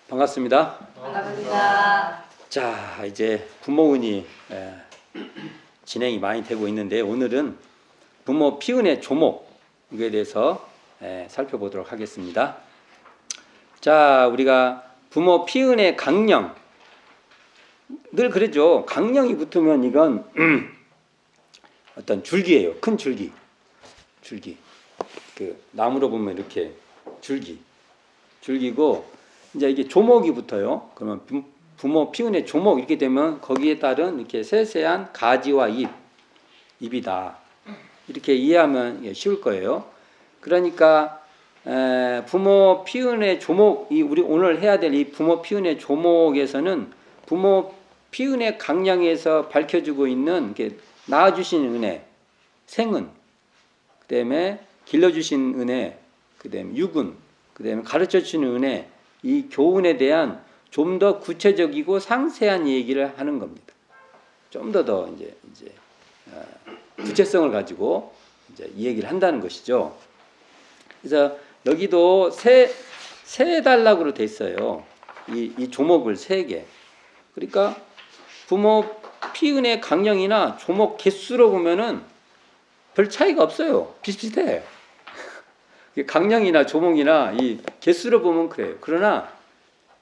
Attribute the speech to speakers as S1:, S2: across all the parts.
S1: 반갑습니다.
S2: 반갑습니다.
S1: 자, 이제 부모운이 진행이 많이 되고 있는데 오늘은 부모 피운의 조목에 대해서 살펴보도록 하겠습니다. 자, 우리가 부모 피운의 강령, 늘 그러죠. 강령이 붙으면 이건 어떤 줄기예요. 큰 줄기. 그 나무로 보면 이렇게 줄기고 이제 이게 조목이 붙어요. 그러면 부모 피운의 조목 이렇게 되면 거기에 따른 이렇게 세세한 가지와 잎이다. 이렇게 이해하면 쉬울 거예요. 그러니까 부모 피운의 조목이 우리 오늘 해야 될 이 부모 피운의 조목에서는 부모 피운의 강령에서 밝혀주고 있는 이렇게 낳아주신 은혜, 생은, 그다음에 길러주신 은혜, 그다음에 육은, 그다음에 가르쳐주신 은혜, 이 교훈에 대한 좀 더 구체적이고 상세한 얘기를 하는 겁니다. 좀 더 이제 구체성을 가지고 이제 이 얘기를 한다는 것이죠. 그래서 여기도 세 단락으로 돼 있어요. 이 조목을 3개. 그러니까 부모 피운의 강령이나 조목 개수로 보면은 별 차이가 없어요. 비슷비슷해. 강령이나 조목이나 이 개수로 보면 그래요. 그러나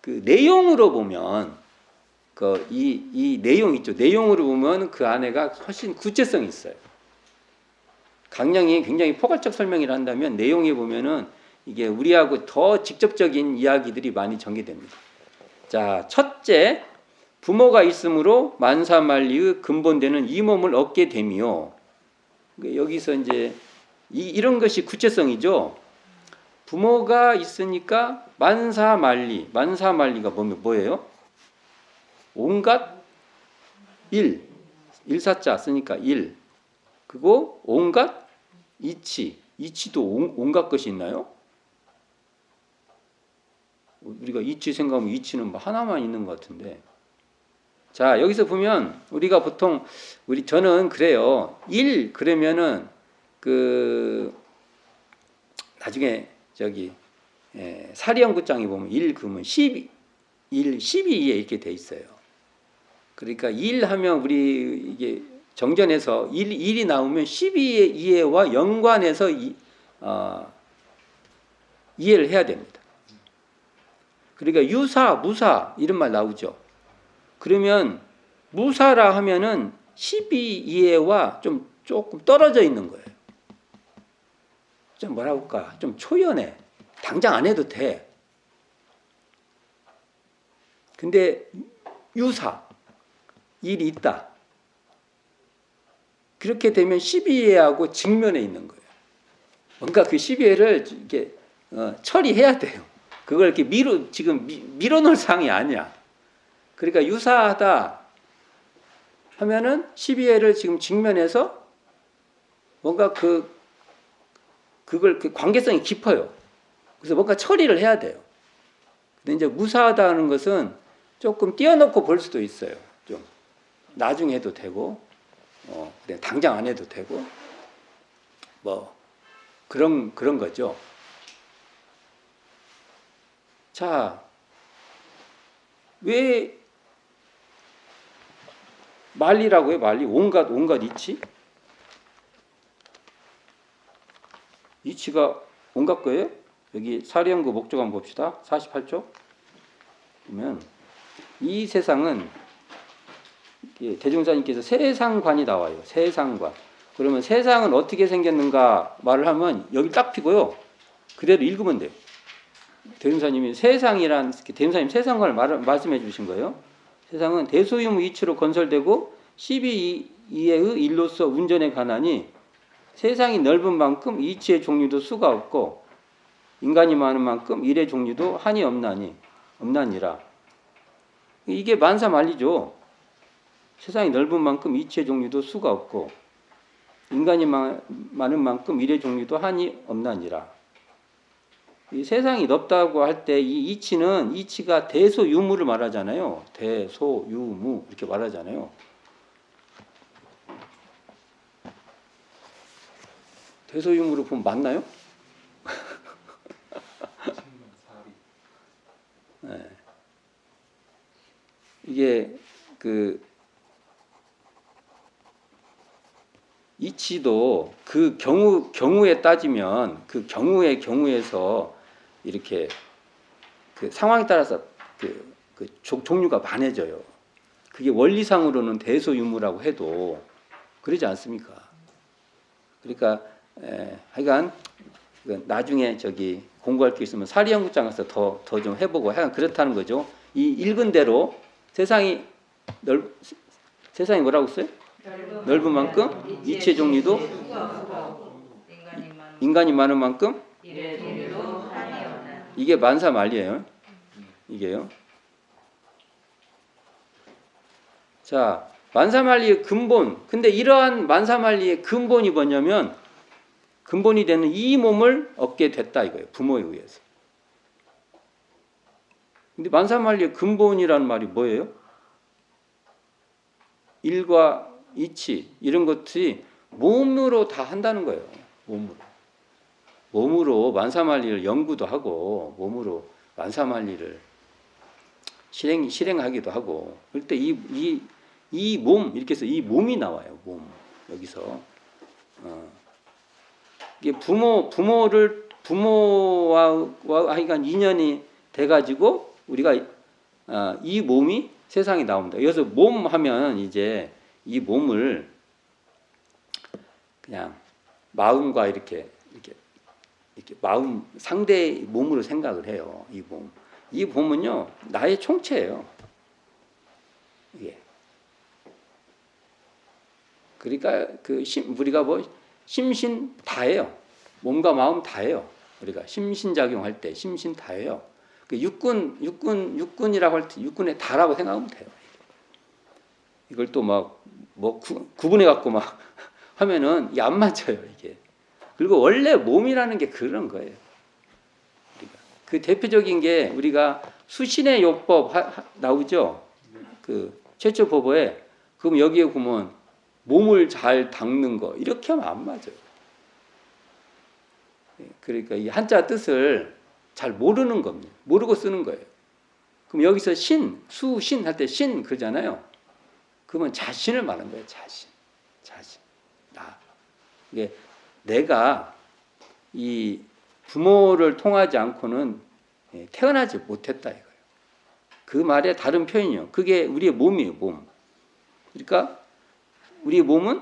S1: 그 내용으로 보면 이 내용 있죠. 내용으로 보면 그 안에가 훨씬 구체성이 있어요. 강령이 굉장히 포괄적 설명을 한다면 내용에 보면은 이게 우리하고 더 직접적인 이야기들이 많이 전개됩니다. 자, 첫째, 부모가 있으므로 만사만리의 근본되는 이 몸을 얻게 되며, 여기서 이제 이런 것이 구체성이죠. 부모가 있으니까 만사만리가 뭐예요? 온갖 일사자 쓰니까 일. 그리고 온갖 이치도 온갖 것이 있나요? 우리가 이치 생각하면 이치는 뭐 하나만 있는 것 같은데. 자, 여기서 보면 우리가 보통 저는 그래요. 일 그러면은 나중에 사리연구장에 보면 1 그러면 12 이렇게 돼 있어요. 그러니까 1 하면 우리 이게 정전에서 1이 나오면 12의 이해와 연관해서 이해를 해야 됩니다. 그러니까 유사, 무사 이런 말 나오죠. 그러면 무사라 하면은 12 이해와 조금 떨어져 있는 거예요. 좀 뭐라고 할까? 좀 초연해. 당장 안 해도 돼. 근데 유사, 일이 있다. 그렇게 되면 12회하고 직면해 있는 거예요. 뭔가 그 12회를 이렇게 처리해야 돼요. 그걸 이렇게 밀어놓을 상황이 아니야. 그러니까 유사하다 하면은 12회를 지금 직면해서 뭔가 그걸 관계성이 깊어요. 그래서 뭔가 처리를 해야 돼요. 근데 이제 무사하다는 것은 조금 띄워놓고 볼 수도 있어요. 좀 나중에 해도 되고, 당장 안 해도 되고, 뭐 그런 거죠. 자, 왜 만리라고 해요? 만리 온갖 이치? 이치가 온갖 거예요? 여기 사리연구 목적 한번 봅시다. 48쪽 보면 이 세상은 대종사님께서 세상관이 나와요. 세상관. 그러면 세상은 어떻게 생겼는가 말을 하면 여기 딱 피고요. 그대로 읽으면 돼요. 대종사님이 대종사님 세상관을 말씀해 주신 거예요. 세상은 대소유무 이치로 건설되고 12이해의 일로서 운전에 관하니 세상이 넓은 만큼 이치의 종류도 수가 없고 인간이 많은 만큼 일의 종류도 한이 없나니라. 이게 만사만리죠. 세상이 넓은 만큼 이치의 종류도 수가 없고 인간이 많은 만큼 일의 종류도 한이 없나니라. 이 세상이 넓다고 할 때 이 이치가 대소유무를 말하잖아요. 대소유무 이렇게 말하잖아요. 대소유무로 보면 맞나요? 네. 이게 그 이치도 그 경우에 따지면 그 경우의 경우에서 이렇게 그 상황에 따라서 종류가 많아져요. 그게 원리상으로는 대소유무라고 해도 그러지 않습니까? 그러니까 하여간 나중에 저기 공부할 게 있으면 사리연구장 가서 더 좀 해보고 하여간 그렇다는 거죠. 이 읽은 대로 세상이 뭐라고 써요? 넓은 만큼 이치의 종류도 인간이 많은 만큼 이게 만사만리예요. 이게요. 자, 만사만리의 근본. 근데 이러한 만사만리의 근본이 뭐냐면 근본이 되는 이 몸을 얻게 됐다 이거예요. 부모에 의해서. 근데 만사만리의 근본이라는 말이 뭐예요? 일과 이치 이런 것들이 몸으로 다 한다는 거예요. 몸으로 만사만리를 연구도 하고 몸으로 만사만리를 실행하기도 하고 그럴 때 이 몸 이렇게 해서 이 몸이 나와요. 몸 여기서 이게 부모와 하여간 인연이 돼가지고 우리가 이 몸이 세상에 나옵니다. 여기서 몸 하면 이제 이 몸을 그냥 마음과 이렇게 마음 상대의 몸으로 생각을 해요. 이 몸은요 나의 총체예요. 이게 그러니까 우리가 뭐 심신 다예요. 몸과 마음 다예요. 우리가 심신작용할 때 심신 다예요. 그 육군이라고 할 때 육군의 다라고 생각하면 돼요. 이걸 또 막 뭐 구분해 갖고 막 하면은 이게 안 맞아요. 이게. 그리고 원래 몸이라는 게 그런 거예요. 그 대표적인 게 우리가 수신의 요법 나오죠. 그 최초 법어에 그럼 여기에 보면 몸을 잘 닦는 거 이렇게 하면 안 맞아요. 그러니까 이 한자 뜻을 잘 모르는 겁니다. 모르고 쓰는 거예요. 그럼 여기서 수신 할 때 신 그러잖아요. 그러면 자신을 말하는 거예요. 자신. 나. 이게 내가 이 부모를 통하지 않고는 태어나지 못했다 이거예요. 그 말의 다른 표현이요. 그게 우리의 몸이에요. 몸. 그러니까 우리의 몸은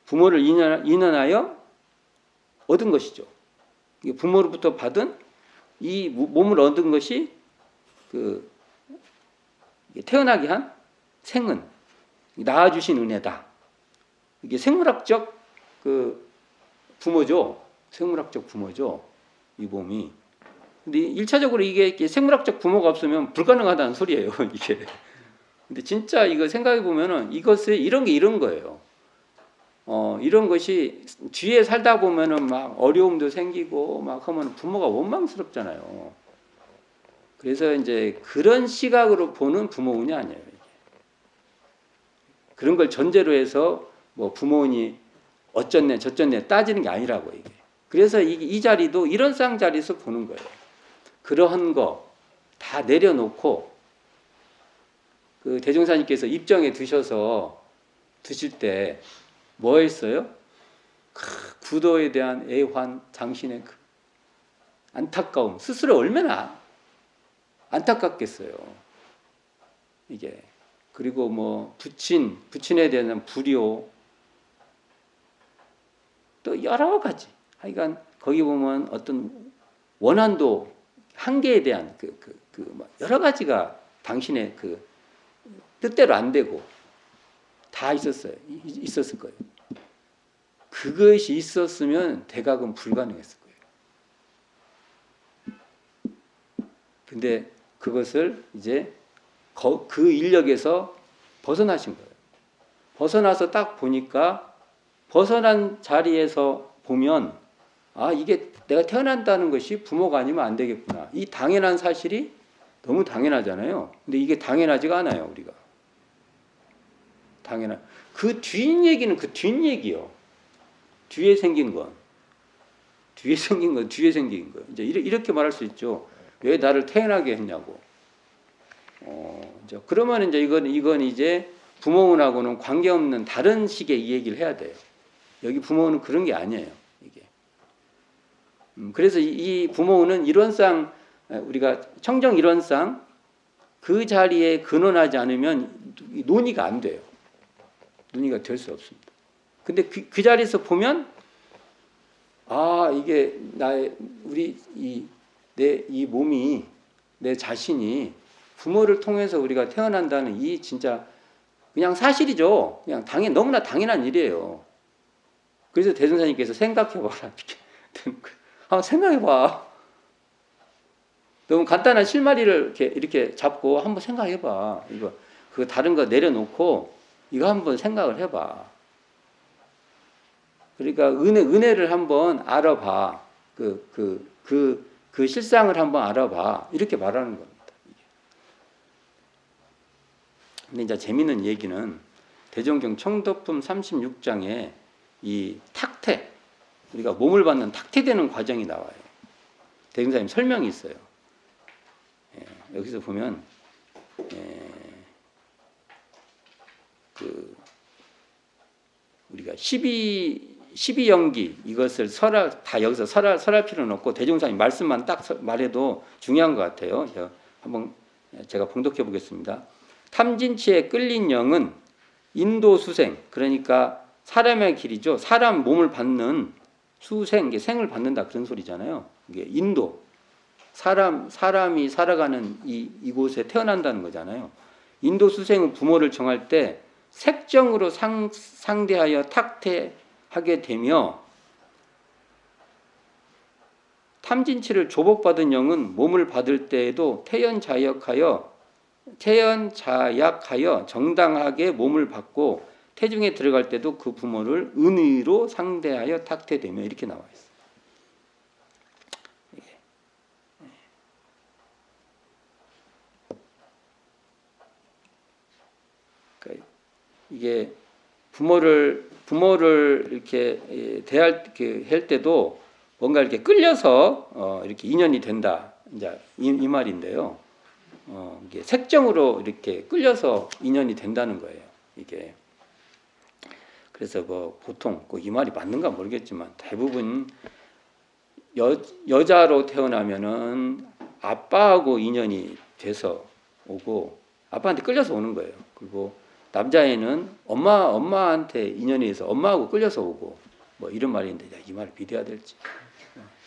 S1: 부모를 인연하여 얻은 것이죠. 부모로부터 받은 이 몸을 얻은 것이 그 태어나게 한 생은 낳아주신 은혜다. 이게 생물학적 그 부모죠. 생물학적 부모죠. 이 몸이. 근데 1차적으로 이게 생물학적 부모가 없으면 불가능하다는 소리예요. 이게. 근데 진짜 이거 생각해 보면은 이런 게 이런 거예요. 이런 것이 뒤에 살다 보면은 막 어려움도 생기고 막 하면 부모가 원망스럽잖아요. 그래서 이제 그런 시각으로 보는 부모운이 아니에요. 이게. 그런 걸 전제로 해서 뭐 부모니 어쩌네 저쩌네 따지는 게 아니라고 이게. 그래서 이 자리도 이런 쌍자리에서 보는 거예요. 그러한 거 다 내려놓고 그 대종사님께서 입정에 드실 때 뭐 했어요? 구도에 대한 애환, 당신의 그 안타까움, 스스로 얼마나 안타깝겠어요. 이게. 그리고 뭐 부친에 대한 불효, 또 여러 가지. 하여간 거기 보면 어떤 원한도 한계에 대한 여러 가지가 당신의 그 뜻대로 안 되고 다 있었을 거예요. 그것이 있었으면 대각은 불가능했을 거예요. 근데 그것을 이제 그 인력에서 벗어나신 거예요. 벗어나서 딱 보니까 벗어난 자리에서 보면 이게 내가 태어난다는 것이 부모가 아니면 안 되겠구나. 이 당연한 사실이 너무 당연하잖아요. 근데 이게 당연하지가 않아요, 우리가. 그 뒷얘기는 그 뒷얘기요. 뒤에 생긴 건 뒤에 생긴 거예요. 이제 이렇게 말할 수 있죠. 왜 나를 태어나게 했냐고. 이제 그러면 이제 이건 이제 부모운하고는 관계없는 다른 식의 이 얘기를 해야 돼요. 여기 부모운은 그런 게 아니에요. 이게. 그래서 이 부모운은 이론상 우리가 청정 이론상 그 자리에 근원하지 않으면 논의가 안 돼요. 논의가 될 수 없습니다. 근데 그 자리에서 보면 이게 이 몸이 내 자신이 부모를 통해서 우리가 태어난다는 이 진짜 그냥 사실이죠. 그냥 너무나 당연한 일이에요. 그래서 대선사님께서 생각해봐라 이렇게 되는 거예요. 한번 생각해봐. 너무 간단한 실마리를 이렇게 잡고 한번 생각해봐. 그거 다른 거 내려놓고 이거 한번 생각을 해봐. 그러니까 은혜를 한번 알아봐. 그 실상을 한번 알아봐. 이렇게 말하는 겁니다. 근데 이제 재미있는 얘기는 대종경 청도품 36장에 이 탁태, 우리가 몸을 받는 탁태되는 과정이 나와요. 대종사님 설명이 있어요. 여기서 보면 우리가 12연기 이것을 다 여기서 설할 필요는 없고 대종사님 말씀만 딱 말해도 중요한 것 같아요. 한번 제가 봉독해 보겠습니다. 탐진치에 끌린 영은 인도수생, 그러니까 사람의 길이죠. 사람 몸을 받는 수생, 생을 받는다 그런 소리잖아요. 이게 인도, 사람이 살아가는 이곳에 태어난다는 거잖아요. 인도수생은 부모를 정할 때 색정으로 상대하여 탁태하게 되며, 탐진치를 조복받은 영은 몸을 받을 때에도 태연자약하여 정당하게 몸을 받고 태중에 들어갈 때도 그 부모를 은의로 상대하여 탁태되며 이렇게 나와 있어요. 그러니까 이게 부모를 이렇게 할 때도 뭔가 이렇게 끌려서 이렇게 인연이 된다. 이제 이 말인데요. 이게 색정으로 이렇게 끌려서 인연이 된다는 거예요. 이게. 그래서 보통 이 말이 맞는가 모르겠지만 대부분 여자로 태어나면은 아빠하고 인연이 돼서 오고 아빠한테 끌려서 오는 거예요. 그리고 남자애는 엄마한테 인연이 돼서 엄마하고 끌려서 오고 이런 말인데 이 말을 믿어야 될지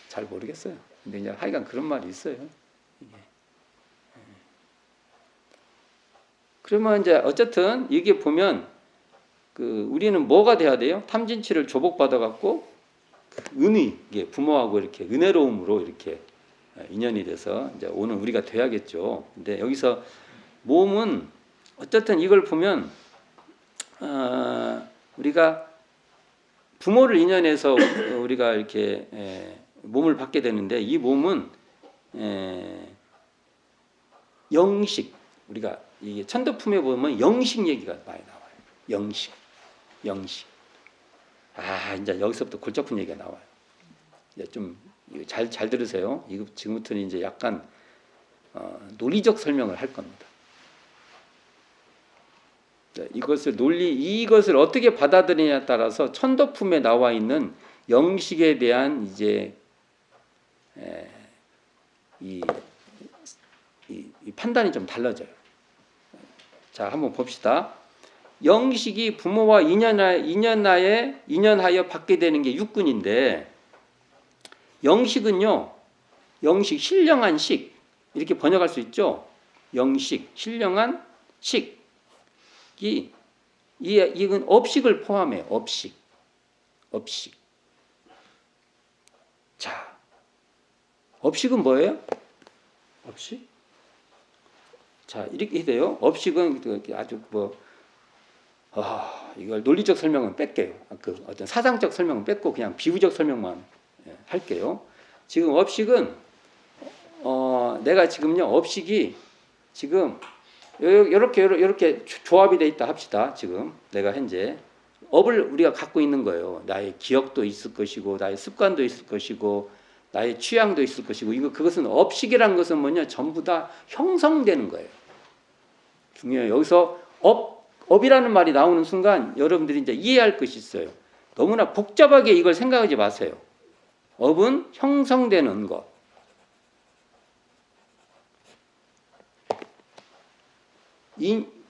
S1: 잘 모르겠어요. 근데 이제 하여간 그런 말이 있어요. 이게. 그러면 이제 어쨌든 이게 보면 우리는 뭐가 돼야 돼요? 탐진치를 조복받아 갖고 은의, 부모하고 이렇게 은혜로움으로 이렇게 인연이 돼서 이제 오는 우리가 돼야겠죠. 근데 여기서 몸은 어쨌든 이걸 보면 우리가 부모를 인연해서 우리가 이렇게 몸을 받게 되는데 이 몸은 영식, 우리가 이게 천도품에 보면 영식 얘기가 많이 나와요. 영식. 이제 여기서부터 골치 아픈 얘기가 나와요. 이제 좀 잘 들으세요. 이거 지금부터는 이제 약간 논리적 설명을 할 겁니다. 이것을 어떻게 받아들이냐에 따라서 천도품에 나와 있는 영식에 대한 이제 이 판단이 좀 달라져요. 자, 한번 봅시다. 영식이 부모와 인연하여 받게 되는 게 육군인데, 영식은요, 신령한 식 이렇게 번역할 수 있죠. 영식, 신령한 식. 이건 업식을 포함해요. 업식. 자, 업식은 뭐예요? 업식? 자, 이렇게 돼요. 업식은 아주 이걸 논리적 설명은 뺄게요. 어떤 사상적 설명은 뺐고 그냥 비유적 설명만 할게요. 지금 업식은 내가 지금요 업식이 지금 이렇게 조합이 돼 있다 합시다. 지금 내가 현재 업을 우리가 갖고 있는 거예요. 나의 기억도 있을 것이고 나의 습관도 있을 것이고 나의 취향도 있을 것이고 그것은 업식이라는 것은 뭐냐 전부 다 형성되는 거예요. 중요해요. 여기서 업이라는 말이 나오는 순간 여러분들이 이제 이해할 것이 있어요. 너무나 복잡하게 이걸 생각하지 마세요. 업은 형성되는 것.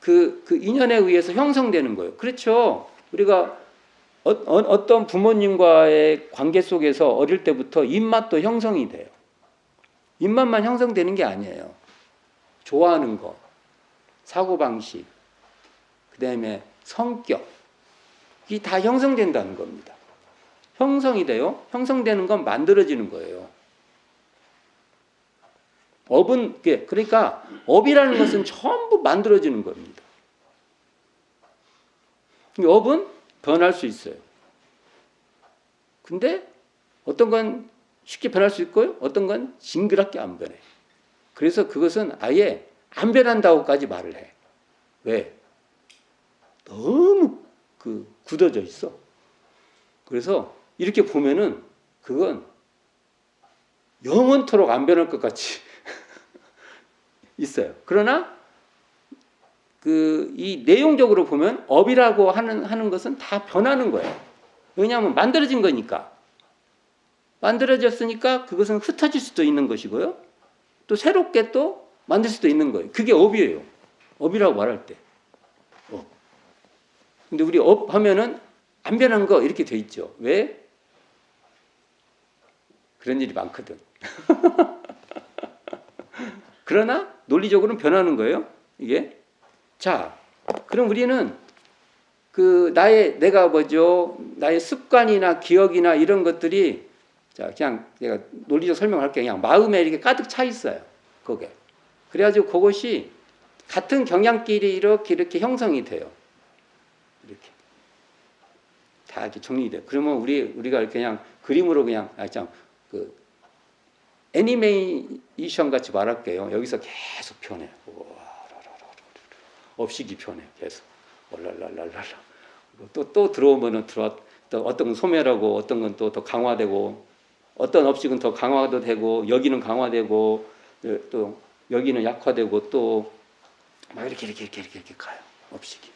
S1: 그 인연에 의해서 형성되는 거예요. 그렇죠. 우리가 어떤 부모님과의 관계 속에서 어릴 때부터 입맛도 형성이 돼요. 입맛만 형성되는 게 아니에요. 좋아하는 거, 사고방식, 그 다음에 성격, 이게 다 형성된다는 겁니다. 형성이 돼요. 형성되는 건 만들어지는 거예요. 업은, 그러니까 업이라는 것은 전부 만들어지는 겁니다. 업은 변할 수 있어요. 근데 어떤 건 쉽게 변할 수 있고요. 어떤 건 징그럽게 안 변해. 그래서 그것은 아예 안 변한다고까지 말을 해. 왜? 너무 굳어져 있어. 그래서 이렇게 보면은 그건 영원토록 안 변할 것 같이 있어요. 그러나 이 내용적으로 보면 업이라고 하는 것은 다 변하는 거예요. 왜냐하면 만들어진 거니까. 만들어졌으니까 그것은 흩어질 수도 있는 것이고요. 또 새롭게 또 만들 수도 있는 거예요. 그게 업이에요. 업이라고 말할 때. 업. 근데 우리 업 하면은 안 변한 거 이렇게 돼 있죠. 왜? 그런 일이 많거든. 그러나 논리적으로는 변하는 거예요. 이게. 자, 그럼 우리는 나의 습관이나 기억이나 이런 것들이, 자, 그냥 내가 논리적 설명할게요. 그냥 마음에 이렇게 가득 차 있어요. 그게. 그래가지고 그것이 같은 경향끼리 이렇게 형성이 돼요. 이렇게. 다 이렇게 정리돼요. 그러면 우리가 그냥 그림으로 그냥, 애니메이션 같이 말할게요. 여기서 계속 변해. 업식이 변해. 계속. 올랄랄랄랄라. 또 들어오면은 또 어떤 건 소멸하고 어떤 건 또 더 강화되고 어떤 업식은 더 강화도 되고 여기는 강화되고 또 여기는 약화되고 또 막 이렇게 가요. 업식이.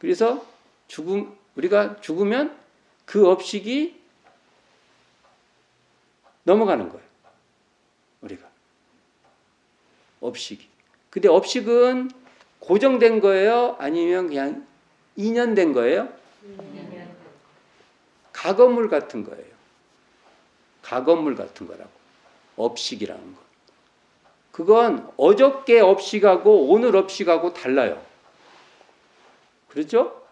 S1: 그래서 우리가 죽으면 그 업식이 넘어가는 거예요. 우리가. 업식이. 근데 업식은 고정된 거예요? 아니면 그냥 인연된 거예요? 가건물 같은 거예요. 가건물 같은 거라고. 업식이라는 거. 그건 어저께 업식하고 오늘 업식하고 달라요. 그렇죠?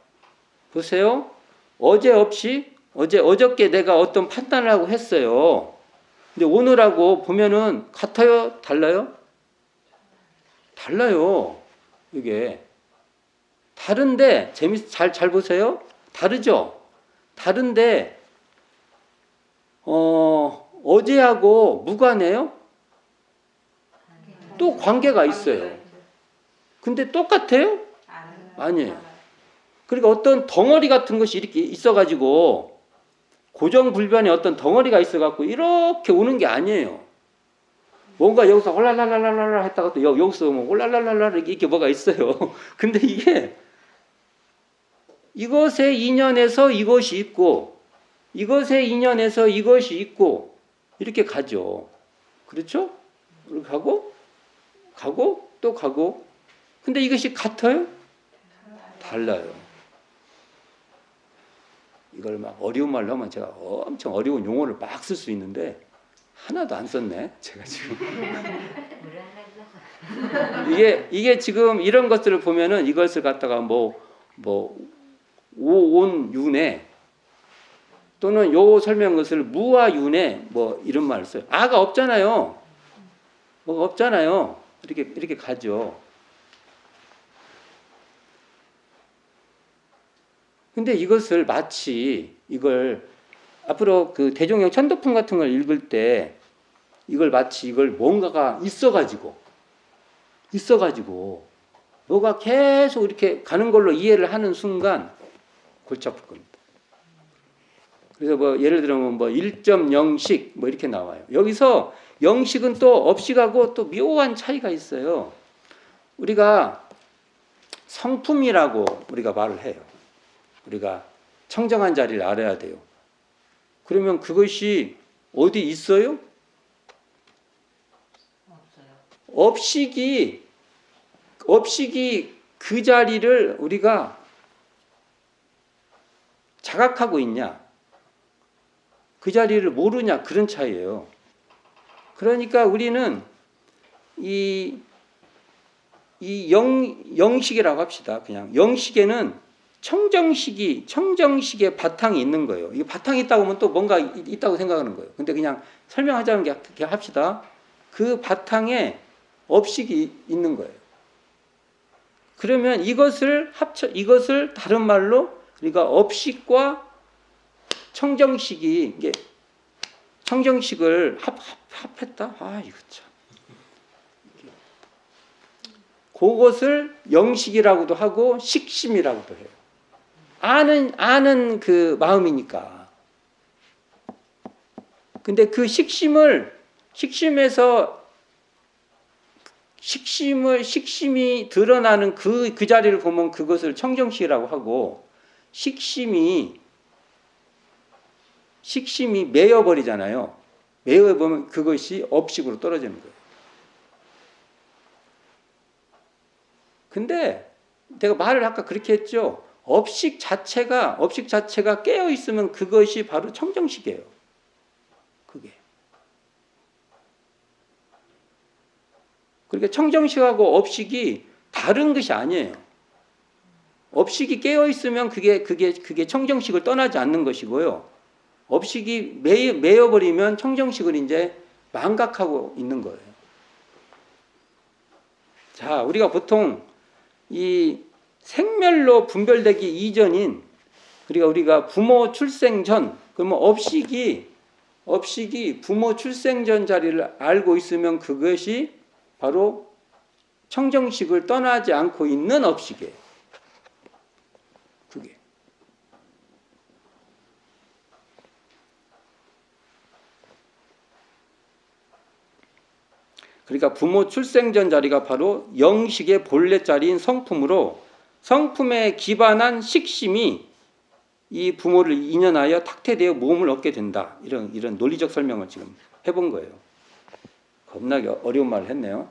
S1: 보세요. 어제 업식, 어저께 내가 어떤 판단을 하고 했어요. 근데 오늘하고 보면은 같아요? 달라요? 달라요. 이게. 다른데, 잘 보세요. 다르죠? 다른데, 어제하고 무관해요? 또 관계가 있어요. 근데 똑같아요? 아니에요. 그러니까 어떤 덩어리 같은 것이 이렇게 있어가지고, 고정불변의 어떤 덩어리가 있어갖고, 이렇게 오는 게 아니에요. 뭔가 여기서 홀랄랄랄랄라 했다가 또 여기서 뭐 홀랄랄랄라 이렇게 뭐가 있어요. 근데 이게 이것의 인연에서 이것이 있고 이것의 인연에서 이것이 있고 이렇게 가죠. 그렇죠? 그렇게 가고 또 가고. 근데 이것이 같아요? 달라요. 이걸 막 어려운 말로 하면 제가 엄청 어려운 용어를 막 쓸 수 있는데 하나도 안 썼네. 제가 지금. 이게 지금 이런 것들을 보면은 이것을 갖다가 오온윤회 또는 요 설명 것을 무아윤회 이런 말을 써요. 아가 없잖아요. 뭐가 없잖아요. 이렇게 가죠. 근데 이것을 마치 이걸 앞으로 그 대종영 천도품 같은 걸 읽을 때 이걸 마치 이걸 뭔가가 있어가지고 뭐가 계속 이렇게 가는 걸로 이해를 하는 순간 골치 아플 겁니다. 그래서 예를 들면 1.0식 이렇게 나와요. 여기서 영식은 또 업식하고 또 묘한 차이가 있어요. 우리가 성품이라고 우리가 말을 해요. 우리가 청정한 자리를 알아야 돼요. 그러면 그것이 어디 있어요? 없어요. 업식이 그 자리를 우리가 자각하고 있냐? 그 자리를 모르냐? 그런 차이예요. 그러니까 우리는 이 영식이라고 합시다. 그냥 영식에는 청정식의 바탕이 있는 거예요. 이 바탕이 있다고 하면 또 뭔가 있다고 생각하는 거예요. 근데 그냥 설명하자면 그렇게 합시다. 그 바탕에 업식이 있는 거예요. 그러면 이것을 다른 말로 우리가 업식과 청정식이 이게 청정식을 합했다. 아 이거 참. 그것을 영식이라고도 하고 식심이라고도 해요. 아는 그 마음이니까. 근데 그 식심이 드러나는 그 자리를 보면 그것을 청정식이라고 하고, 식심이 매여버리잖아요. 매여보면 그것이 업식으로 떨어지는 거예요. 근데 내가 말을 아까 그렇게 했죠. 업식 자체가 깨어 있으면 그것이 바로 청정식이에요. 그게. 그러니까 청정식하고 업식이 다른 것이 아니에요. 업식이 깨어 있으면 그게 청정식을 떠나지 않는 것이고요. 업식이 매여버리면 청정식을 이제 망각하고 있는 거예요. 자, 우리가 보통 이 생멸로 분별되기 이전인, 그러니까 우리가 부모 출생 전, 그러면 업식이 부모 출생 전 자리를 알고 있으면 그것이 바로 청정식을 떠나지 않고 있는 업식이에요. 그게. 그러니까 부모 출생 전 자리가 바로 영식의 본래 자리인 성품으로, 성품에 기반한 식심이 이 부모를 인연하여 탁태되어 몸을 얻게 된다. 이런 논리적 설명을 지금 해본 거예요. 겁나게 어려운 말을 했네요.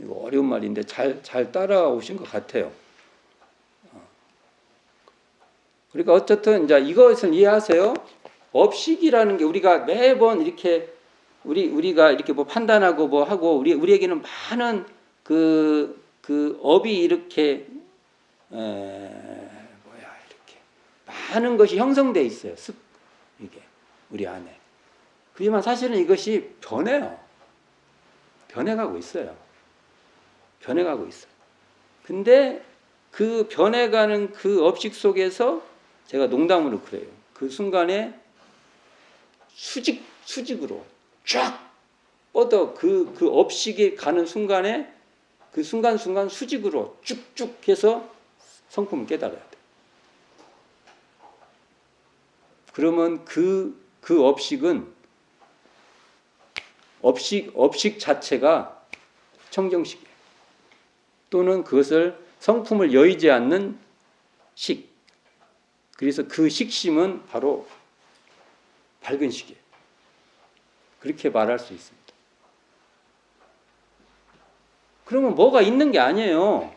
S1: 이거 어려운 말인데 잘 따라오신 것 같아요. 그러니까 어쨌든 이제 이것을 이해하세요. 업식이라는 게 우리가 매번 이렇게 우리가 이렇게 뭐 판단하고 뭐 하고 우리에게는 많은 그 업이 이렇게 이렇게 많은 것이 형성돼 있어요. 이게 우리 안에. 그렇지만 사실은 이것이 변해요. 변해가고 있어요. 변해가고 있어요. 근데 그 변해가는 그 업식 속에서 제가 농담으로 그래요. 그 순간에 수직으로 쫙 뻗어 그 업식이 가는 순간에 그 순간순간 수직으로 쭉쭉 해서 성품을 깨달아야 돼. 그러면 그 업식 자체가 청정식이에요. 또는 그것을 성품을 여의지 않는 식. 그래서 그 식심은 바로 밝은 식이에요. 그렇게 말할 수 있습니다. 그러면 뭐가 있는 게 아니에요.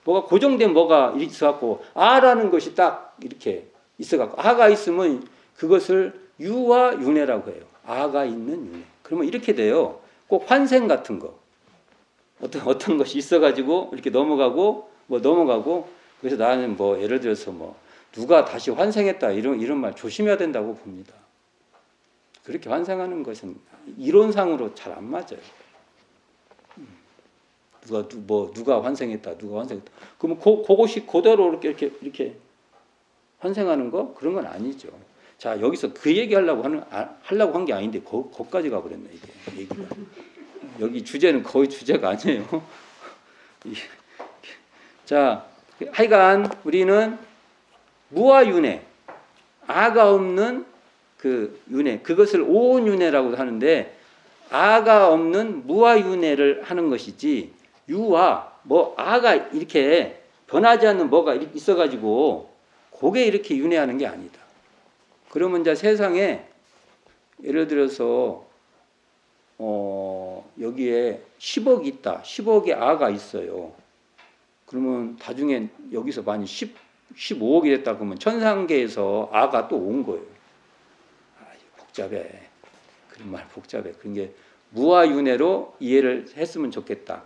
S1: 뭐가 고정된 뭐가 있어갖고 아라는 것이 딱 이렇게 있어갖고 아가 있으면 그것을 유와 윤회라고 해요. 아가 있는 윤회. 그러면 이렇게 돼요. 꼭 환생 같은 거. 어떤 것이 있어가지고 이렇게 넘어가고 그래서 나는 뭐 예를 들어서 뭐 누가 다시 환생했다 이런 말 조심해야 된다고 봅니다. 그렇게 환생하는 것은 이론상으로 잘 안 맞아요. 누가 환생했다. 그러면 그것이 그대로 이렇게 환생하는 거 그런 건 아니죠. 자, 여기서 그 얘기 하려고 한 게 아닌데 거기까지 가버렸네 이게 얘기가. 여기 주제는 거의 주제가 아니에요. 자, 하여간 우리는 무아윤회, 아가 없는 그 윤회, 그것을 오온윤회라고 하는데 아가 없는 무아윤회를 하는 것이지 유와 뭐 아가 이렇게 변하지 않는 뭐가 있어가지고 그게 이렇게 윤회하는 게 아니다. 그러면 이제 세상에 예를 들어서 여기에 10억이 있다. 10억의 아가 있어요. 그러면 나중에 여기서 만약 15억이 됐다 그러면 천상계에서 아가 또 온 거예요. 복잡해. 그런 말 복잡해. 그런 게 무아윤회로 이해를 했으면 좋겠다.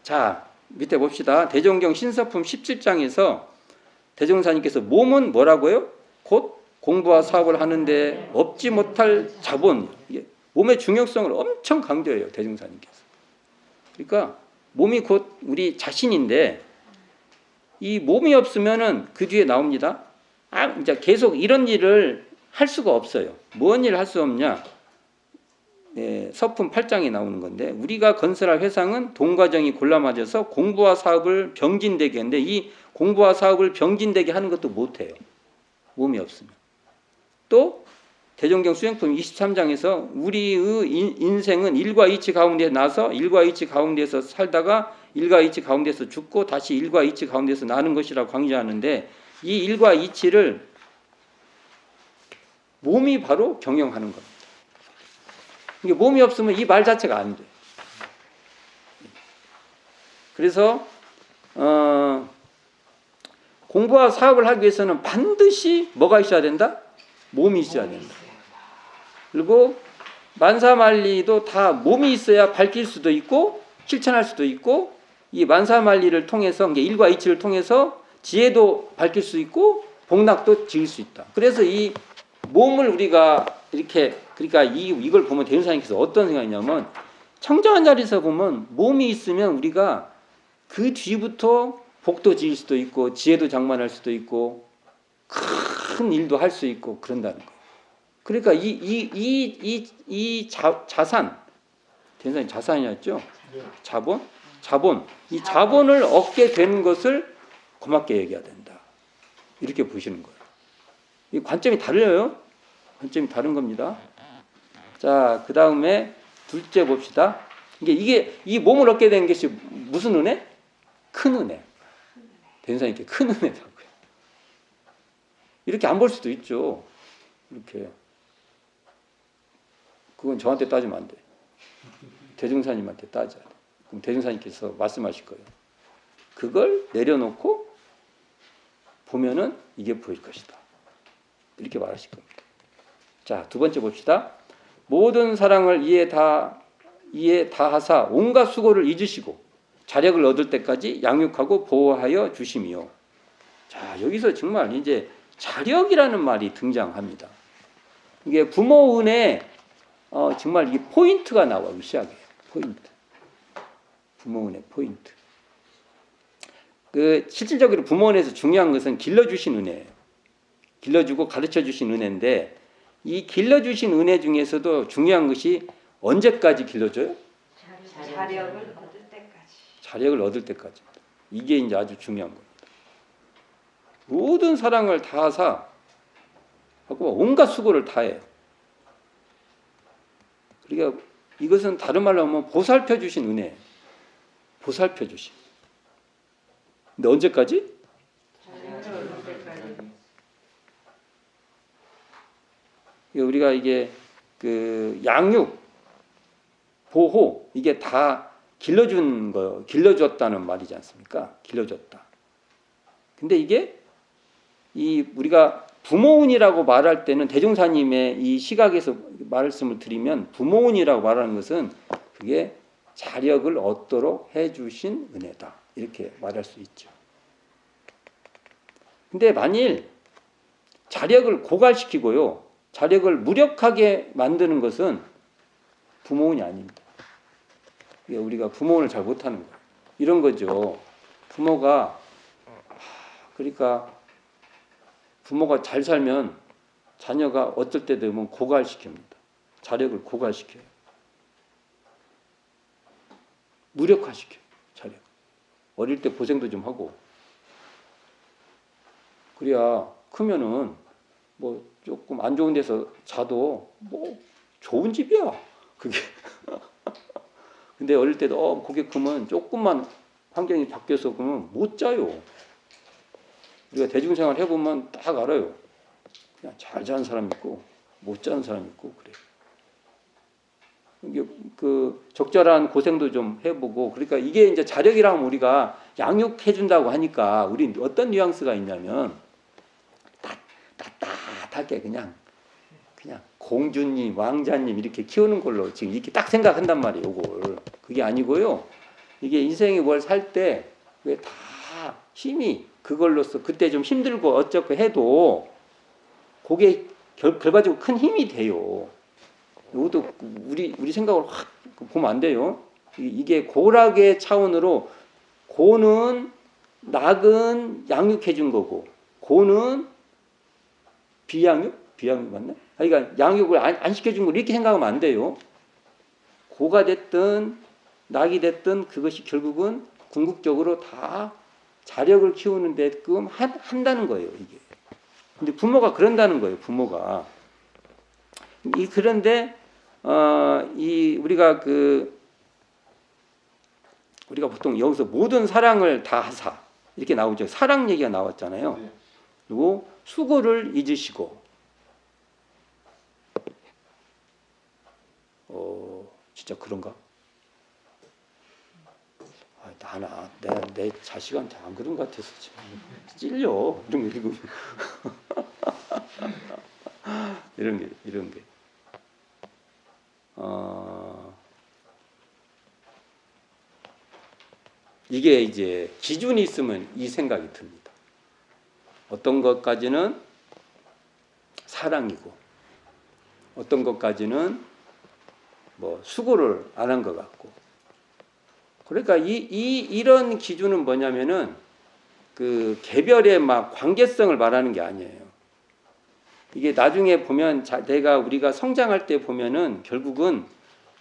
S1: 자, 밑에 봅시다. 대종경 신서품 17장에서 대종사님께서 몸은 뭐라고요? 곧 공부와 사업을 하는데 없지 못할 자본. 몸의 중요성을 엄청 강조해요. 대종사님께서. 그러니까 몸이 곧 우리 자신인데 이 몸이 없으면은 그 뒤에 나옵니다. 이제 계속 이런 일을 할 수가 없어요. 뭔 일을 할 수 없냐? 서품 8장에 나오는 건데 우리가 건설할 회상은 동과정이 골라맞아서 공부와 사업을 병진되게 하는데 이 공부와 사업을 병진되게 하는 것도 못해요. 몸이 없으면. 또 대종경 수행품 23장에서 우리의 인생은 일과 이치 가운데 나서 일과 이치 가운데서 살다가 일과 이치 가운데서 죽고 다시 일과 이치 가운데서 나는 것이라고 강조하는데 이 일과 이치를 몸이 바로 경영하는 겁니다. 이게 몸이 없으면 이 말 자체가 안 돼. 그래서 공부와 사업을 하기 위해서는 반드시 뭐가 있어야 된다? 몸이 있어야 된다. 그리고 만사만리도 다 몸이 있어야 밝힐 수도 있고 실천할 수도 있고 이 만사만리를 통해서 일과 이치를 통해서 지혜도 밝힐 수 있고 복락도 지을 수 있다. 그래서 이 몸을 우리가 이렇게 그러니까 이걸 보면 대운사님께서 어떤 생각이냐면 청정한 자리에서 보면 몸이 있으면 우리가 그 뒤부터 복도 지을 수도 있고 지혜도 장만할 수도 있고 큰 일도 할 수 있고 그런다는 거예요. 그러니까 자산 대운사님 자산이었죠? 자본 이 자본을 얻게 된 것을 고맙게 얘기해야 된다. 이렇게 보시는 거예요. 이 관점이 달라요. 관점이 다른 겁니다. 자, 그 다음에 둘째 봅시다. 이게 이 몸을 얻게 된 것이 무슨 은혜? 큰 은혜. 대운사님께 큰 은혜라고요. 이렇게 안 볼 수도 있죠. 이렇게. 그건 저한테 따지면 안 돼. 대종사님한테 따져야 돼. 그럼 대종사님께서 말씀하실 거예요. 그걸 내려놓고 보면은 이게 보일 것이다. 이렇게 말하실 겁니다. 자, 두 번째 봅시다. 모든 사랑을 이에 다하사 온갖 수고를 잊으시고 자력을 얻을 때까지 양육하고 보호하여 주심이요. 자, 여기서 정말 이제 자력이라는 말이 등장합니다. 이게 부모 은혜 정말 이 포인트가 나와요. 시작이에요. 포인트. 부모 은혜 포인트. 실질적으로 부모 은혜에서 중요한 것은 길러주신 은혜예요. 길러주고 가르쳐주신 은혜인데 이 길러주신 은혜 중에서도 중요한 것이 언제까지 길러줘요?
S2: 자력을 얻을 때까지.
S1: 자력을 얻을 때까지. 이게 이제 아주 중요한 겁니다. 모든 사랑을 다하사 하고 온갖 수고를 다해요. 그러니까 이것은 다른 말로 하면 보살펴 주신 은혜예요. 보살펴 주신. 근데 언제까지?
S2: 자력을 얻을 때까지.
S1: 우리가 이게 양육, 보호 이게 다 길러준 거, 길러줬다는 말이지 않습니까? 길러줬다. 근데 이게 우리가 부모운이라고 말할 때는 대종사님의 이 시각에서 말씀을 드리면 부모운이라고 말하는 것은 그게 자력을 얻도록 해주신 은혜다. 이렇게 말할 수 있죠. 근데 만일 자력을 고갈시키고요. 자력을 무력하게 만드는 것은 부모운이 아닙니다. 우리가 부모운을 잘 못하는 거예요. 이런 거죠. 부모가 잘 살면 자녀가 어떨 때 되면 고갈시킵니다. 자력을 고갈시켜요. 무력화시켜요. 자력. 어릴 때 고생도 좀 하고. 그래야 크면은 뭐 조금 안 좋은 데서 자도 뭐 좋은 집이야. 그게. 근데 어릴 때도 그게 크면 조금만 환경이 바뀌어서 그러면 못 자요. 우리가 대중생활 해보면 딱 알아요. 그냥 잘 자는 사람 있고 못 자는 사람 있고 그래요. 이게 그 적절한 고생도 좀 해보고 그러니까 이게 이제 자력이라면 우리가 양육해준다고 하니까 우리 어떤 뉘앙스가 있냐면 따뜻하게 그냥 공주님, 왕자님 이렇게 키우는 걸로 지금 이렇게 딱 생각한단 말이에요. 이걸 그게 아니고요. 이게 인생에 뭘 살 때 왜 다 힘이 그걸로써 그때 좀 힘들고 어쩌고 해도 그게 결과적으로 큰 힘이 돼요. 이것도 우리 생각으로 확 보면 안 돼요. 이게 고락의 차원으로 고는 낙은 양육해 준 거고 고는 비양육 맞나? 그러니까 양육을 안 시켜준 거 이렇게 생각하면 안 돼요. 고가 됐든 낙이 됐든 그것이 결국은 궁극적으로 다 자력을 키우는 데끔 한다는 거예요. 이게. 근데 부모가 그런다는 거예요. 부모가. 그런데 우리가 보통 여기서 모든 사랑을 다 하사 이렇게 나오죠. 사랑 얘기가 나왔잖아요.
S3: 네.
S1: 그리고 수고를 잊으시고 진짜 그런가? 내 자식한테 안 그런 것 같아서 지금 찔려 이런 게 지금 이런 게 이게 이제 기준이 있으면 이 생각이 듭니다. 어떤 것까지는 사랑이고 어떤 것까지는 뭐 수고를 안 한 것 같고 그러니까 이런 기준은 뭐냐면은 그 개별의 막 관계성을 말하는 게 아니에요. 이게 나중에 보면 우리가 성장할 때 보면은 결국은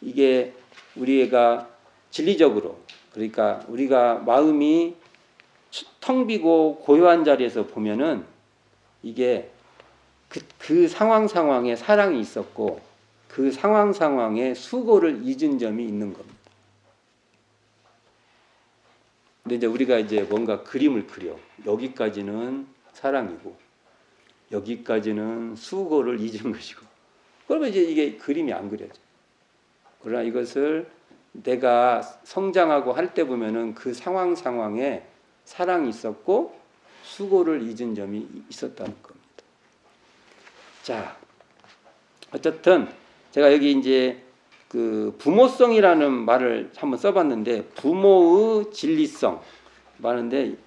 S1: 이게 우리가 진리적으로 그러니까 우리가 마음이 텅 비고 고요한 자리에서 보면은 이게 그 상황에 사랑이 있었고 그 상황에 수고를 잊은 점이 있는 겁니다. 근데 이제 우리가 이제 뭔가 그림을 그려 여기까지는 사랑이고 여기까지는 수고를 잊은 것이고 그러면 이제 이게 그림이 안 그려져. 그러나 이것을 내가 성장하고 할 때 보면은 그 상황에 사랑이 있었고 수고를 잊은 점이 있었다는 겁니다. 자, 어쨌든 제가 여기 이제 그 부모성이라는 말을 한번 써봤는데 부모의 진리성 말하는데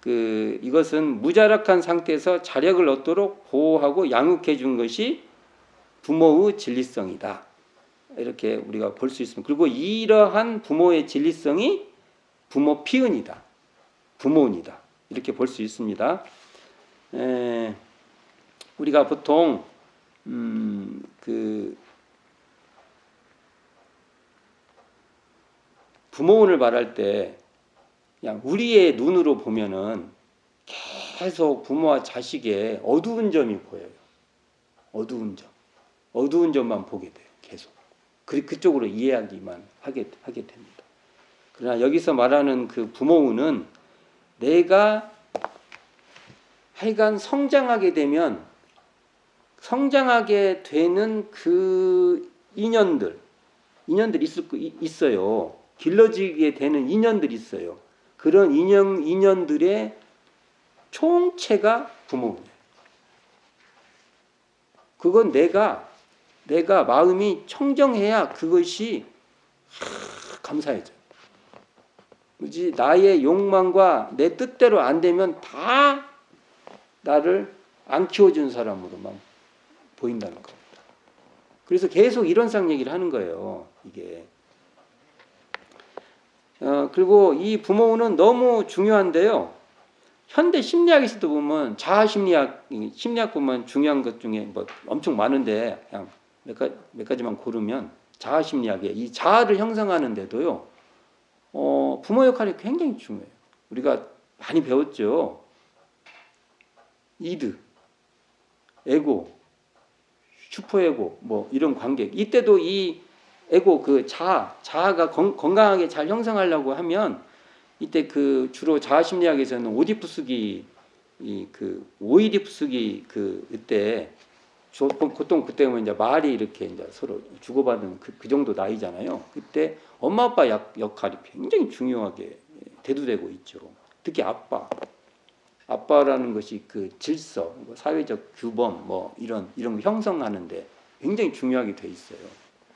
S1: 이것은 무자락한 상태에서 자력을 얻도록 보호하고 양육해 준 것이 부모의 진리성이다. 이렇게 우리가 볼 수 있습니다. 그리고 이러한 부모의 진리성이 부모 피은이다. 부모운이다. 이렇게 볼 수 있습니다. 우리가 보통 부모운을 말할 때 그냥 우리의 눈으로 보면은 계속 부모와 자식의 어두운 점이 보여요. 어두운 점만 보게 돼요. 계속. 그쪽으로 이해하기만 하게 됩니다. 그러나 여기서 말하는 그 부모운은 내가 하여간 성장하게 되는 그 인연들 있어요. 길러지게 되는 인연들이 있어요. 그런 인연들의 총체가 부모운이에요. 그건 내가 마음이 청정해야 그것이 감사해져요. 그지 나의 욕망과 내 뜻대로 안 되면 다 나를 안 키워준 사람으로만 보인다는 겁니다. 그래서 계속 이런상 얘기를 하는 거예요. 이게. 그리고 이 부모는 너무 중요한데요. 현대 심리학에서도 보면 심리학 보면 중요한 것 중에 뭐 엄청 많은데 그냥 몇 가지만 고르면 자아 심리학에 이 자아를 형성하는데도요. 부모 역할이 굉장히 중요해요. 우리가 많이 배웠죠. 이드, 에고, 슈퍼에고 뭐 이런 관계. 이때도 이 에고 그 자아가 건강하게 잘 형성하려고 하면 이때 그 주로 자아 심리학에서는 오디푸스기 그 오이디푸스기 그 이때 보통 그때면 이제 말이 이렇게 이제 서로 주고받은 그 정도 나이잖아요. 그때 엄마 아빠 역할이 굉장히 중요하게 대두되고 있죠. 특히 아빠라는 것이 그 질서, 사회적 규범 뭐 이런 거 형성하는데 굉장히 중요하게 돼 있어요.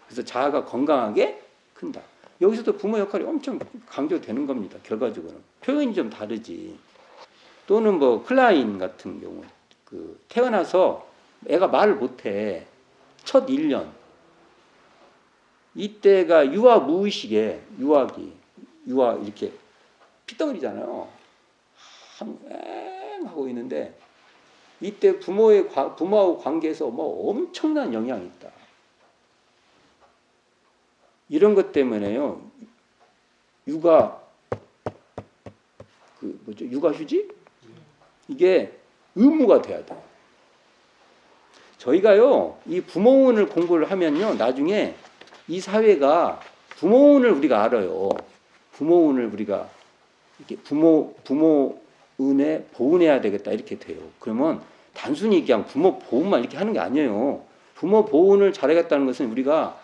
S1: 그래서 자아가 건강하게 큰다. 여기서도 부모 역할이 엄청 강조되는 겁니다. 결과적으로는 표현이 좀 다르지. 또는 뭐 클라인 같은 경우 그 태어나서 애가 말을 못해 첫 1년 이때가 유아 무의식에 유아 이렇게 핏덩어리잖아요. 엥 하고 있는데 이때 부모하고 관계에서 뭐 엄청난 영향이 있다. 이런 것 때문에요. 육아휴직? 이게 의무가 돼야 돼요. 저희가요, 이 부모운을 공부를 하면요, 나중에 이 사회가 부모운을 우리가 알아요. 부모운을 우리가 이렇게 부모운에 보은해야 되겠다 이렇게 돼요. 그러면 단순히 그냥 부모 보훈만 이렇게 하는 게 아니에요. 부모 보훈을 잘하겠다는 것은 우리가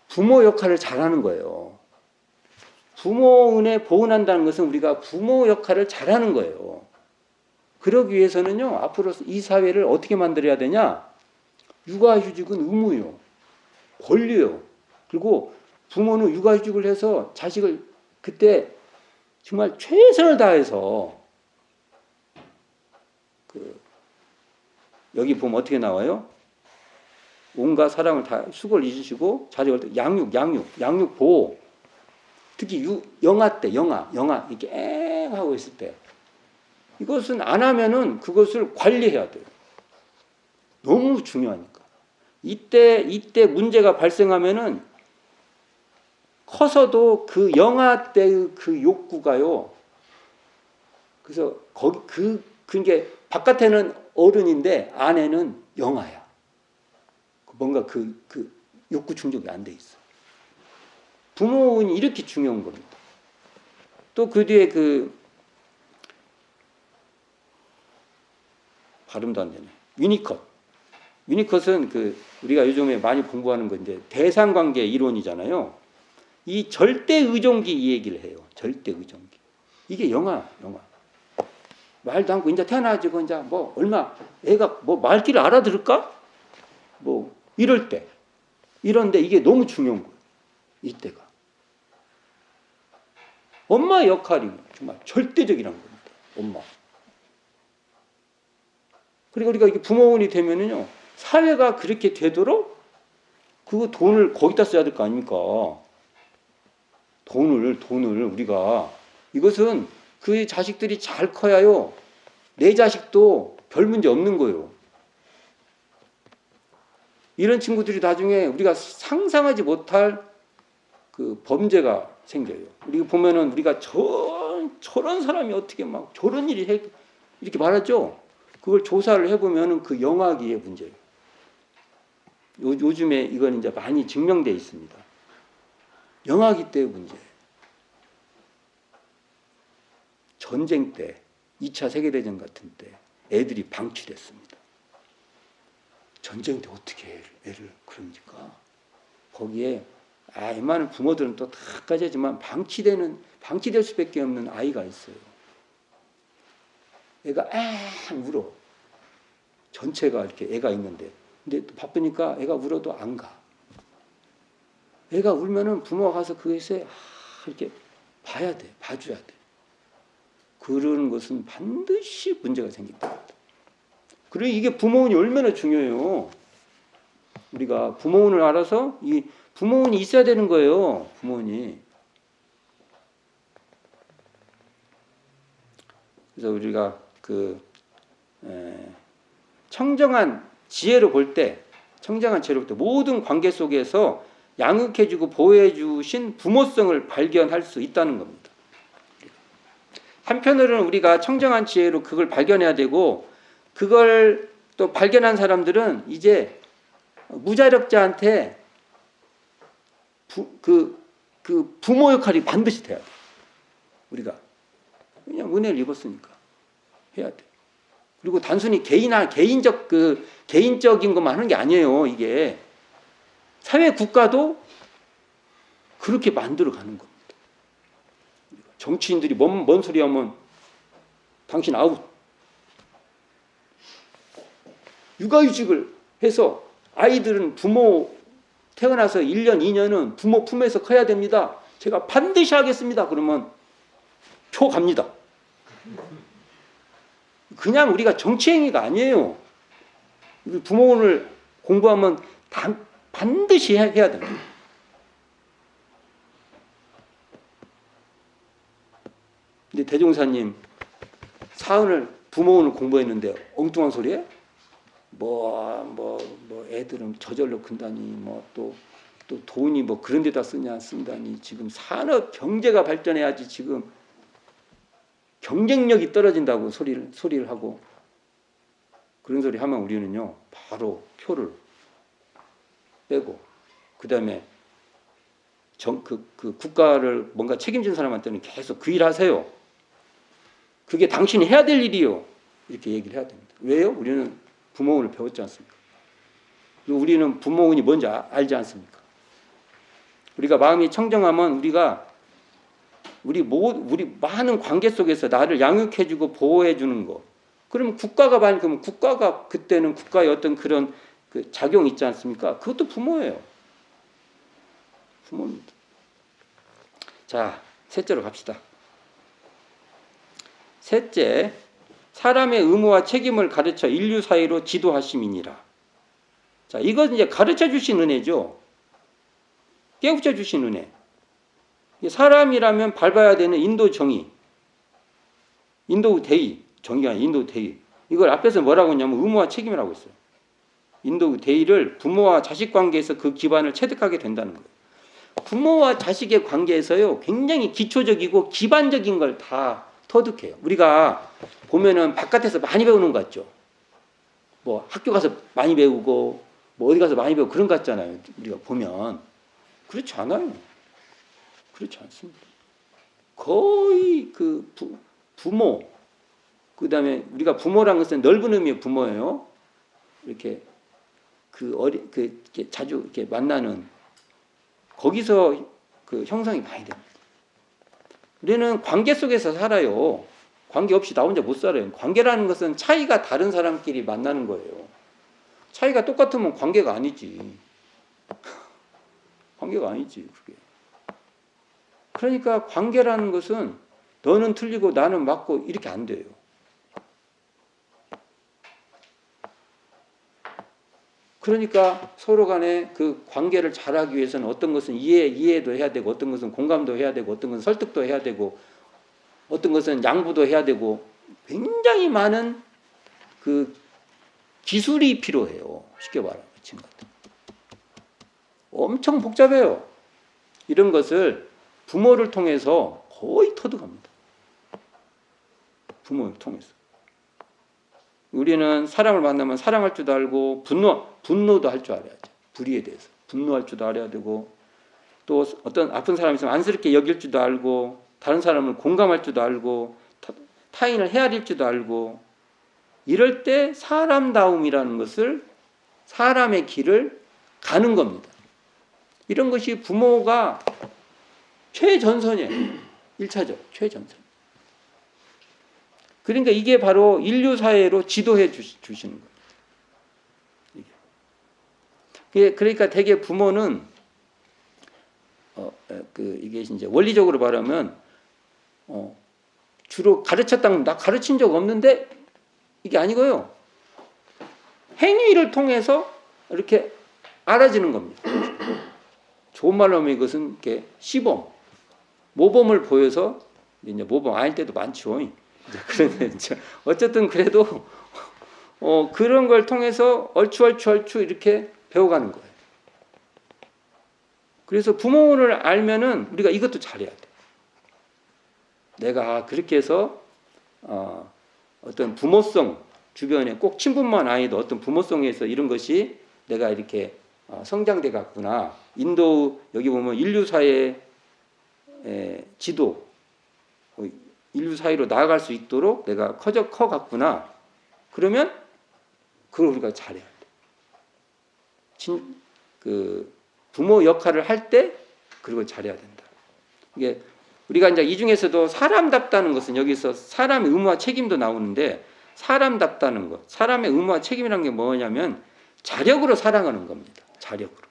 S1: 부모 역할을 잘하는 거예요. 부모은에 보훈한다는 것은 우리가 부모 역할을 잘하는 거예요. 그러기 위해서는요, 앞으로 이 사회를 어떻게 만들어야 되냐? 육아휴직은 의무요, 권리요. 그리고 부모는 육아휴직을 해서 자식을 그때 정말 최선을 다해서 여기 보면 어떻게 나와요? 온갖 사랑을 다 수고를 잊으시고 자식을 때 양육 보호. 특히 영아 때 영아 이렇게 엥 하고 있을 때 이것은 안 하면은 그것을 관리해야 돼요. 너무 중요하니까. 이때 문제가 발생하면은 커서도 그 영아 때의 그 욕구가요. 그래서 그게 바깥에는 어른인데 안에는 영아야. 뭔가 그 욕구 충족이 안 돼 있어. 부모는 이렇게 중요한 겁니다. 또 그 뒤에 발음도 안 되네. 유니컷은 우리가 요즘에 많이 공부하는 건데 대상관계 이론이잖아요. 이 절대 의존기 이 얘기를 해요. 절대 의존기. 이게 영아. 말도 않고 이제 태어나지고 이제 뭐 얼마 애가 뭐 말귀를 알아들을까? 뭐 이럴 때 이런데 이게 너무 중요한 거예요. 이때가 엄마 역할이 정말 절대적이란 겁니다. 엄마. 그리고 우리가 이게 부모원이 되면은요, 사회가 그렇게 되도록 그 돈을 거기다 써야 될 거 아닙니까? 돈을 우리가 이것은 그 자식들이 잘 커야요, 내 자식도 별 문제 없는 거예요. 이런 친구들이 나중에 우리가 상상하지 못할 그 범죄가 생겨요. 우리가 보면은 우리가 저런 사람이 어떻게 막 저런 일이 해 이렇게 말하죠. 그걸 조사를 해보면은 그 영아기의 문제예요. 요즘에 이건 이제 많이 증명되어 있습니다. 영아기 때의 문제. 전쟁 때, 2차 세계대전 같은 때 애들이 방치됐습니다. 전쟁 때 어떻게 애를 그럽니까? 거기에 웬만한 부모들은 또 다 가지지만 방치될 수밖에 없는 아이가 있어요. 애가 울어. 전체가 이렇게 애가 있는데, 근데 또 바쁘니까 애가 울어도 안 가. 애가 울면은 부모가 가서 그것에 이렇게 봐야 돼, 봐줘야 돼. 그러는 것은 반드시 문제가 생긴다. 그리고 이게 부모운이 얼마나 중요해요. 우리가 부모운을 알아서 이 부모운이 있어야 되는 거예요. 부모운이. 그래서 우리가 청정한 지혜로 볼 때 모든 관계 속에서 양육해주고 보호해주신 부모성을 발견할 수 있다는 겁니다. 한편으로는 우리가 청정한 지혜로 그걸 발견해야 되고, 그걸 또 발견한 사람들은 이제 무자력자한테 그 부모 역할이 반드시 돼야 돼. 우리가 그냥 은혜를 입었으니까 해야 돼. 그리고 단순히 개인적인 것만 하는 게 아니에요. 이게 사회 국가도 그렇게 만들어 가는 겁니다. 정치인들이 뭔 소리 하면 당신 아웃. 육아휴직을 해서 아이들은 부모 태어나서 1년, 2년은 부모 품에서 커야 됩니다. 제가 반드시 하겠습니다. 그러면 표 갑니다. 그냥 우리가 정치행위가 아니에요. 부모를 공부하면 반드시 해야 됩니다. 근데 대종사님 사은을 부모원을 공부했는데 엉뚱한 소리에 애들은 저절로 큰다니 또 돈이 그런 데다 쓴다니 지금 산업 경제가 발전해야지 지금 경쟁력이 떨어진다고 소리를 하고 그런 소리 하면 우리는요 바로 표를 빼고 그다음에 국가를 뭔가 책임진 사람한테는 계속 그 일 하세요. 그게 당신이 해야 될 일이요. 이렇게 얘기를 해야 됩니다. 왜요? 우리는 부모운을 배웠지 않습니까? 그리고 우리는 부모운이 뭔지 알지 않습니까? 우리가 마음이 청정하면 우리 많은 관계 속에서 나를 양육해주고 보호해주는 거. 그러면 국가가 그때는 국가의 어떤 그런 그 작용 있지 않습니까? 그것도 부모예요. 부모입니다. 자, 셋째로 갑시다. 셋째, 사람의 의무와 책임을 가르쳐 인류 사회로 지도하심이니라. 자, 이건 이제 가르쳐 주신 은혜죠. 깨우쳐 주신 은혜. 사람이라면 밟아야 되는 인도 정의, 인도 대의, 정의가 아니라 인도 대의. 이걸 앞에서 뭐라고 했냐면 의무와 책임이라고 했어요. 인도 대의를 부모와 자식 관계에서 그 기반을 체득하게 된다는 거예요. 부모와 자식의 관계에서요, 굉장히 기초적이고 기반적인 걸 다 터득해요. 우리가 보면은 바깥에서 많이 배우는 것 같죠. 학교 가서 많이 배우고, 어디 가서 많이 배우고 그런 것 같잖아요. 우리가 보면. 그렇지 않아요. 그렇지 않습니다. 거의 부모, 그 다음에 우리가 부모라는 것은 넓은 의미의 부모예요. 이렇게 이렇게 자주 이렇게 만나는 거기서 형성이 많이 됩니다. 우리는 관계 속에서 살아요. 관계 없이 나 혼자 못 살아요. 관계라는 것은 차이가 다른 사람끼리 만나는 거예요. 차이가 똑같으면 관계가 아니지. 관계가 아니지, 그게. 그러니까 관계라는 것은 너는 틀리고 나는 맞고 이렇게 안 돼요. 그러니까 서로 간에 그 관계를 잘하기 위해서는 어떤 것은 이해도 해야 되고, 어떤 것은 공감도 해야 되고, 어떤 것은 설득도 해야 되고, 어떤 것은 양보도 해야 되고, 굉장히 많은 그 기술이 필요해요. 쉽게 말하면 친구들. 엄청 복잡해요. 이런 것을 부모를 통해서 거의 터득합니다. 부모를 통해서. 우리는 사람을 만나면 사랑할 줄도 알고 분노도 할 줄 알아야죠. 불의에 대해서 분노할 줄도 알아야 되고, 또 어떤 아픈 사람이 있으면 안쓰럽게 여길 줄도 알고, 다른 사람을 공감할 줄도 알고, 타인을 헤아릴 줄도 알고, 이럴 때 사람다움이라는 것을, 사람의 길을 가는 겁니다. 이런 것이 부모가 최전선이에요. 1차적 최전선. 그러니까 이게 바로 인류 사회로 지도해 주시는 거예요. 그러니까 대개 부모는 이게 이제 원리적으로 말하면 주로 가르쳤다면 나 가르친 적 없는데 이게 아니고요. 행위를 통해서 이렇게 알아지는 겁니다. 좋은 말로 하면 이것은 이렇게 시범, 모범을 보여서 이제 모범 아닐 때도 많죠. 그런데 어쨌든 그래도 그런 걸 통해서 얼추 이렇게 배워가는 거예요. 그래서 부모를 알면은 우리가 이것도 잘해야 돼. 내가 그렇게 해서 어떤 부모성 주변에 꼭 친부만 아니도 어떤 부모성에서 이런 것이 내가 이렇게 성장돼 갔구나. 인도 여기 보면 인류사의 지도, 인류 사이로 나아갈 수 있도록 내가 커 갔구나. 그러면 그걸 우리가 잘해야 돼. 부모 역할을 할 때 그걸 잘해야 된다. 이게 우리가 이제 이 중에서도 사람답다는 것은 여기서 사람의 의무와 책임도 나오는데 사람답다는 것, 사람의 의무와 책임이라는 게 뭐냐면 자력으로 사랑하는 겁니다. 자력으로.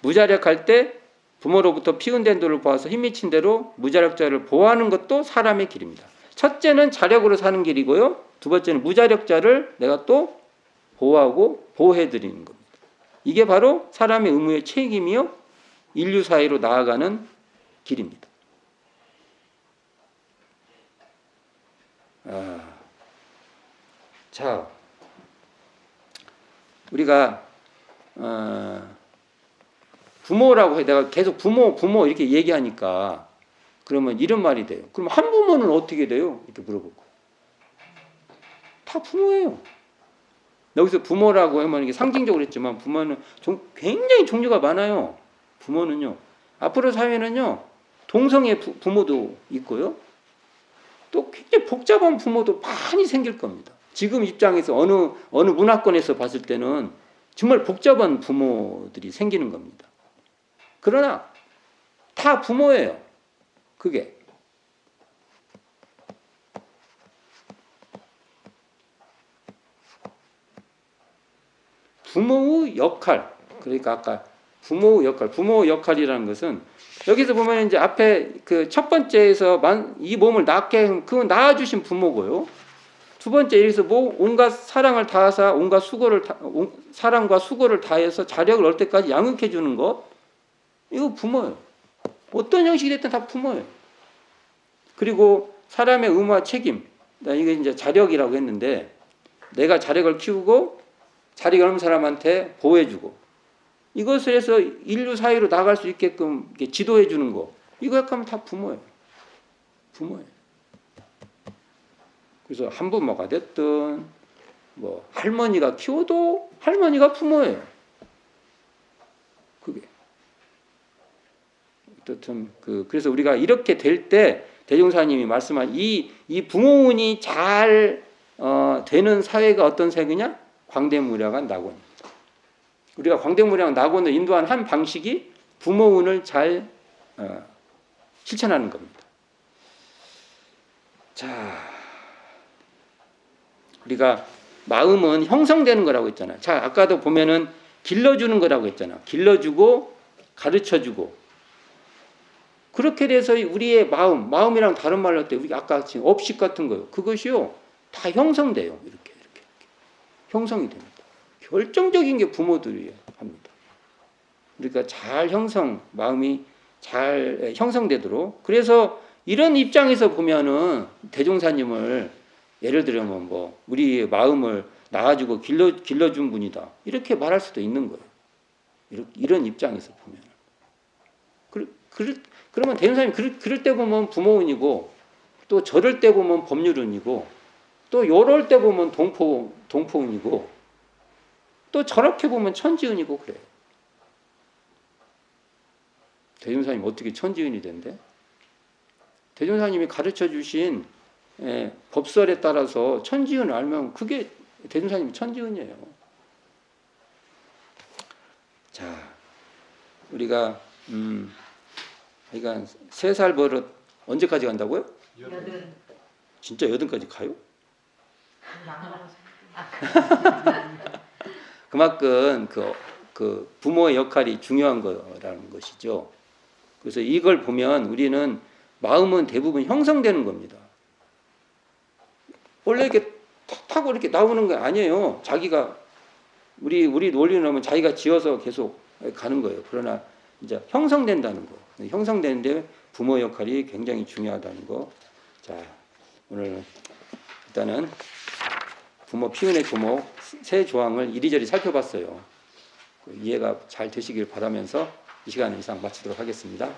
S1: 무자력할 때 부모로부터 피운된 돌을 보아서 힘미친 대로 무자력자를 보호하는 것도 사람의 길입니다. 첫째는 자력으로 사는 길이고요. 두 번째는 무자력자를 내가 또 보호하고 보호해드리는 겁니다. 이게 바로 사람의 의무의 책임이요. 인류 사회로 나아가는 길입니다. 자, 우리가 부모라고 해. 내가 계속 부모 이렇게 얘기하니까 그러면 이런 말이 돼요. 그럼 한 부모는 어떻게 돼요? 이렇게 물어보고. 다 부모예요. 여기서 부모라고 하면 이게 상징적으로 했지만 부모는 굉장히 종류가 많아요. 부모는요. 앞으로 사회는요. 동성애 부모도 있고요. 또 굉장히 복잡한 부모도 많이 생길 겁니다. 지금 입장에서 어느 문화권에서 봤을 때는 정말 복잡한 부모들이 생기는 겁니다. 그러나 다 부모예요. 그게. 부모의 역할. 그러니까 아까 부모의 역할이라는 것은 여기서 보면 이제 앞에 그 첫 번째에서 이 몸을 낳게 그건 낳아주신 부모고요. 두 번째 여기서 온갖 사랑을 다해서 사랑과 수고를 다해서 자력을 얻을 때까지 양육해 주는 것. 이거 부모예요. 어떤 형식이 됐든 다 부모예요. 그리고 사람의 의무와 책임. 이게 이제 자력이라고 했는데 내가 자력을 키우고 자력이 없는 사람한테 보호해주고 이것을 해서 인류 사회로 나갈 수 있게끔 지도해주는 거. 이거 약하면 다 부모예요. 부모예요. 그래서 한부모가 됐든 뭐 할머니가 키워도 할머니가 부모예요. 그게. 어쨌든 그래서 우리가 이렇게 될 때 대종사님이 말씀한 이 부모운이 잘 되는 사회가 어떤 사회냐? 광대무량한 낙원입니다. 우리가 광대무량한 낙원을 인도한 한 방식이 부모운을 잘 실천하는 겁니다. 자, 우리가 마음은 형성되는 거라고 했잖아요. 자, 아까도 보면은 길러주는 거라고 했잖아요. 길러주고 가르쳐주고 그렇게 돼서 우리의 마음이랑 다른 말로 할 때 우리 아까 지금 업식 같은 거요. 그것이요 다 형성돼요. 이렇게 형성이 됩니다. 결정적인 게 부모들이 합니다. 그러니까 마음이 잘 형성되도록. 그래서 이런 입장에서 보면은 대종사님을 예를 들면 뭐 우리의 마음을 낳아주고 길러준 분이다. 이렇게 말할 수도 있는 거예요. 이런 입장에서 보면. 그러면 대종사님 그럴 때 보면 부모운이고 또 저럴 때 보면 법률운이고 또 요럴 때 보면 동포운이고 또 저렇게 보면 천지운이고 그래요. 대종사님 어떻게 천지운이 된대? 대종사님이 가르쳐 주신 법설에 따라서 천지운을 알면 그게 대종사님이 천지운이에요. 자, 우리가 그러니까 3살 버릇 언제까지 간다고요?
S2: 8.
S1: 진짜 8까지 가요? 그만큼 그 부모의 역할이 중요한 거라는 것이죠. 그래서 이걸 보면 우리는 마음은 대부분 형성되는 겁니다. 원래 이렇게 타고 이렇게 나오는 거 아니에요. 자기가 우리 논리는 하면 자기가 지어서 계속 가는 거예요. 그러나 이제 형성된다는 거. 형성되는데 부모 역할이 굉장히 중요하다는 거. 자, 오늘 일단은 피운의 교목 세 조항을 이리저리 살펴봤어요. 이해가 잘 되시길 바라면서 이 시간 이상 마치도록 하겠습니다.